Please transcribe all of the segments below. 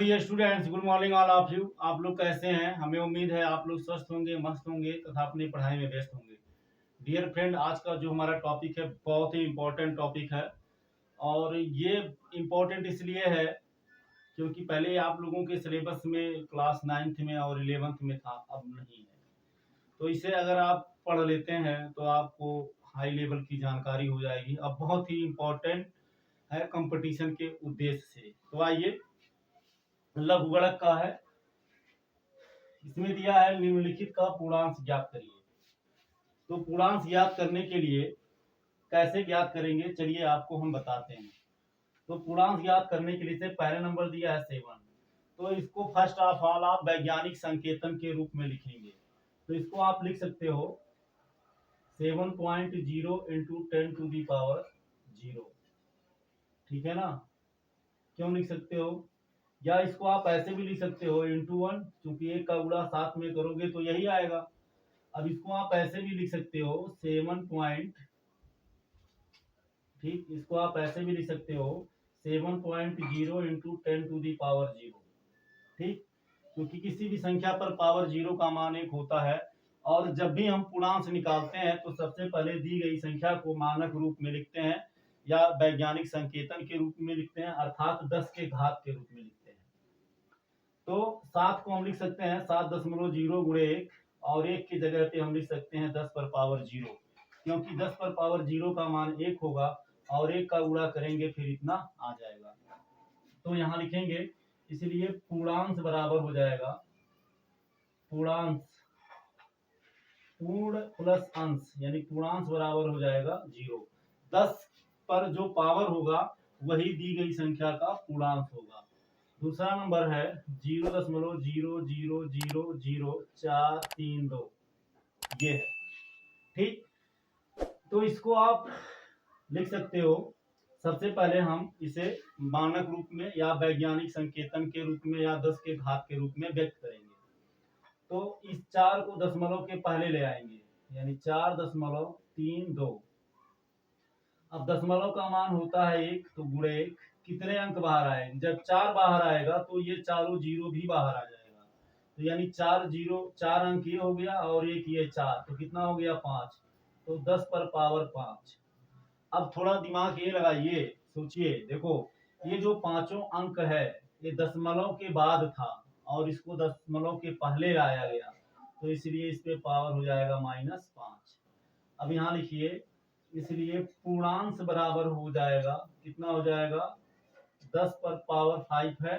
Dear students, good morning all of you. आप लोग कैसे हैं? हमें उम्मीद है आप लोग स्वस्थ होंगे, मस्त होंगे तथा अपनी पढ़ाई में व्यस्त होंगे। डियर फ्रेंड, आज का जो हमारा टॉपिक है बहुत ही इम्पोर्टेंट टॉपिक है। और ये इम्पोर्टेंट इसलिए है क्योंकि पहले आप लोगों के सिलेबस में क्लास 9th में और 11th में था, अब नहीं है। तो इसे अगर आप पढ़ लेते हैं तो आपको हाई लेवल की जानकारी हो जाएगी। अब बहुत ही इम्पोर्टेंट है कंपटीशन के उद्देश्य से। तो आइए, लघुगणक का है। इसमें दिया है निम्नलिखित का पूर्णांक ज्ञात करिए। तो पूर्णांक ज्ञात करने के लिए कैसे ज्ञात करेंगे, चलिए आपको हम बताते हैं। तो पूर्णांक ज्ञात करने के लिए से पहले नंबर दिया है 7। तो इसको फर्स्ट ऑफ ऑल आप वैज्ञानिक संकेतन के रूप में लिखेंगे। तो इसको आप लिख सकते हो 7.0 इंटू 10⁻0। ठीक है ना? क्यों लिख सकते हो? या इसको आप ऐसे भी लिख सकते हो इंटू 1, क्योंकि 1 का गुणा 7 में करोगे तो यही आएगा। अब इसको आप ऐसे भी लिख सकते हो 7 पॉइंट, ठीक, इसको आप ऐसे भी लिख सकते हो 7.0 इंटू 10⁻0। ठीक, क्योंकि किसी भी संख्या पर पावर 0 का मान 1 होता है। और जब भी हम पूर्णांक निकालते हैं तो सबसे पहले दी गई संख्या को मानक रूप में लिखते हैं या वैज्ञानिक संकेतन के रूप में लिखते हैं, अर्थात 10 के घात के रूप में लिखते हैं। तो 7 को हम लिख सकते हैं 7.0 गुणे 1, और 1 की जगह पे हम लिख सकते हैं 10 पर पावर 0, क्योंकि 10 पर पावर 0 का मान 1 होगा और 1 का गुणा करेंगे फिर इतना आ जाएगा। तो यहाँ लिखेंगे, इसलिए पूर्णांक बराबर हो जाएगा पूर्णांक पूर्ण प्लस अंश, यानी पूर्णांक बराबर हो जाएगा 0। 10 पर जो पावर होगा वही दी गई संख्या का पूर्णांक होगा। दूसरा नंबर है 0.0000432, ये है। ठीक, तो इसको आप लिख सकते हो। सबसे पहले हम इसे मानक रूप में या वैज्ञानिक संकेतन के रूप में या 10 के घात के रूप में व्यक्त करेंगे। तो इस 4 को दशमलव के पहले ले आएंगे, यानी 4.32। अब दशमलव का मान होता है 1, तो गुणे 1, कितने अंक बाहर आए? जब 4 बाहर आएगा तो ये चारों जीरो भी बाहर आ जाएगा। तो यानी 4 अंक ये हो गया और एक ये 4, तो कितना हो गया 5। तो 10 पर पावर 5। अब थोड़ा दिमाग ये लगाइए, सोचिए, देखो ये जो पांचों अंक है ये दशमलव के बाद था और इसको दशमलव के पहले लाया गया, तो इसलिए इस पे पावर हो जाएगा -5। अब यहाँ लिखिए, इसलिए पूर्णांक बराबर हो जाएगा, कितना हो जाएगा? 10 पर पावर 5 है,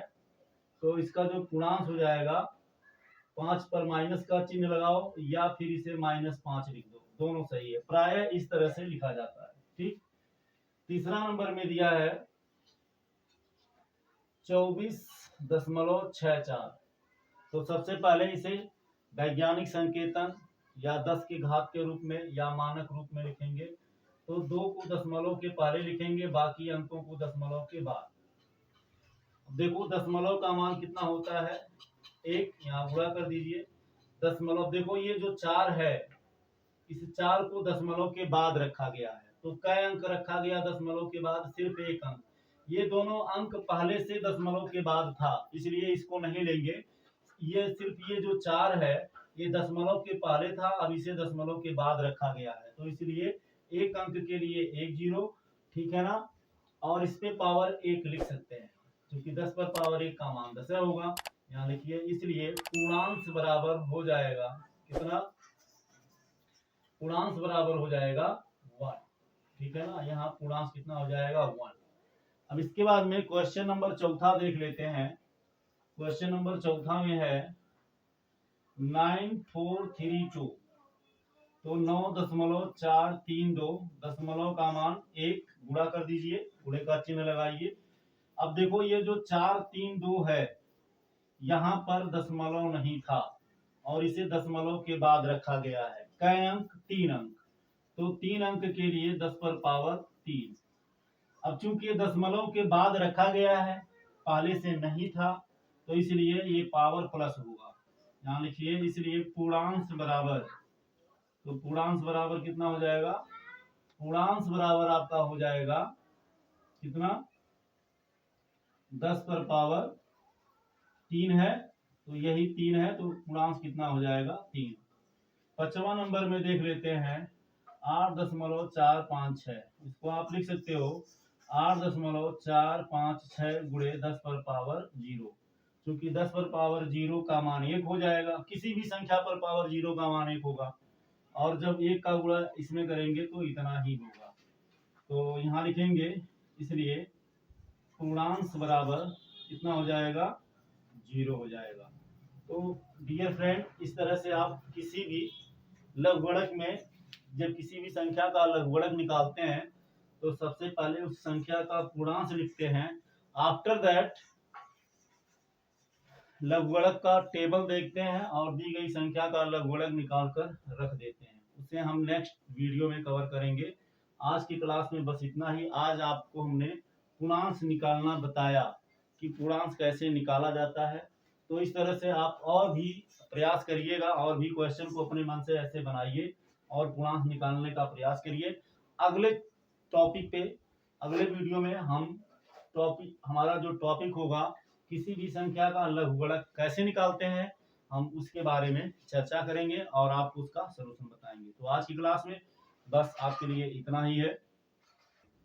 तो इसका जो पूर्णांक हो जाएगा 5 पर माइनस का चिन्ह लगाओ या फिर इसे -5 लिख दो, दोनों सही है। प्राय इस तरह से लिखा जाता है। ठीक, तीसरा नंबर में दिया है 24.64। तो सबसे पहले इसे वैज्ञानिक संकेतन या 10 के घात के रूप में या मानक रूप में लिखेंगे। तो 2 को दशमलव के पहले लिखेंगे, बाकी अंकों को दशमलव के बाद। देखो दशमलव का मान कितना होता है 1, यहाँ गुणा कर दीजिए। दशमलव, देखो ये जो 4 है, इस 4 को दशमलव के बाद रखा गया है। तो कई अंक रखा गया दशमलव के बाद? सिर्फ 1 अंक। ये दोनों अंक पहले से दशमलव के बाद था, इसलिए इसको नहीं लेंगे। ये सिर्फ ये जो 4 है ये दशमलव के पहले था, अब इसे दशमलव के बाद रखा गया है, तो इसलिए 1 अंक के लिए 1 0। ठीक है ना? और इस पे पावर 1 लिख सकते हैं, क्योंकि 10 पर पावर 1 का मान 10 होगा। यहाँ लिखिए, इसलिए पूर्णांक बराबर हो जाएगा कितना? पूर्णांक बराबर हो जाएगा 1। ठीक है ना? यहाँ पूर्णांक कितना हो जाएगा? 1। अब इसके बाद में क्वेश्चन नंबर चौथा देख लेते हैं। क्वेश्चन नंबर चौथा में है 9432। तो 9.432 दशमलव का मान 1, गुणा कर दीजिए, गुणे का चिन्ह लगाइए। अब देखो ये जो 432 है, यहाँ पर दशमलव नहीं था और इसे दशमलव के बाद रखा गया है। कै अंक? 3 अंक। तो 3 अंक के लिए 10 पर पावर 3। अब चूंकि ये दशमलव के बाद रखा गया है, पहले से नहीं था, तो इसलिए ये पावर प्लस होगा। यहाँ लिखिए, इसलिए पूर्णांक बराबर, तो पूर्णांक बराबर कितना हो जाएगा? पूर्णांक बराबर आपका हो जाएगा कितना? 10 पर पावर 3 है, तो यही 3 है, तो पूर्णांक कितना हो जाएगा 3। 5वां नंबर में देख लेते हैं 8.456। इसको आप लिख सकते हो 8.456 गुणे 10 पर पावर 0। क्योंकि 10 पर पावर 0 का मान 1 हो जाएगा, किसी भी संख्या पर पावर 0 का मान 1 होगा, और जब 1 का गुणा इसमें करेंगे तो इतना ही होगा। तो यहाँ लिखेंगे, इसलिए पूर्णांक बराबर कितना हो जाएगा 0 हो जाएगा। तो डियर फ्रेंड, इस तरह से आप किसी भी लघुगणक में जब किसी भी संख्या का लघुगणक निकालते हैं तो सबसे पहले उस संख्या का पूर्णांक लिखते हैं। आफ्टर दैट लघुगणक का टेबल देखते हैं और दी गई संख्या का लघुगणक निकाल कर रख देते हैं। उसे हम नेक्स्ट वीडियो में कवर करेंगे। आज की क्लास में बस इतना ही। आज आपको हमने पूर्णांक निकालना बताया कि पूर्णांक कैसे निकाला जाता है। तो इस तरह से आप और भी प्रयास करिएगा, और भी क्वेश्चन को अपने मन से ऐसे बनाइए और पूर्णांक निकालने का प्रयास करिए। अगले टॉपिक पे, अगले वीडियो में हमारा जो टॉपिक होगा, किसी भी संख्या का लघुगणक कैसे निकालते हैं, हम उसके बारे में चर्चा करेंगे और आपको उसका सलूशन बताएंगे। तो आज की क्लास में बस आपके लिए इतना ही है।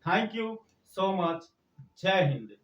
Thank you so much. जय हिंद।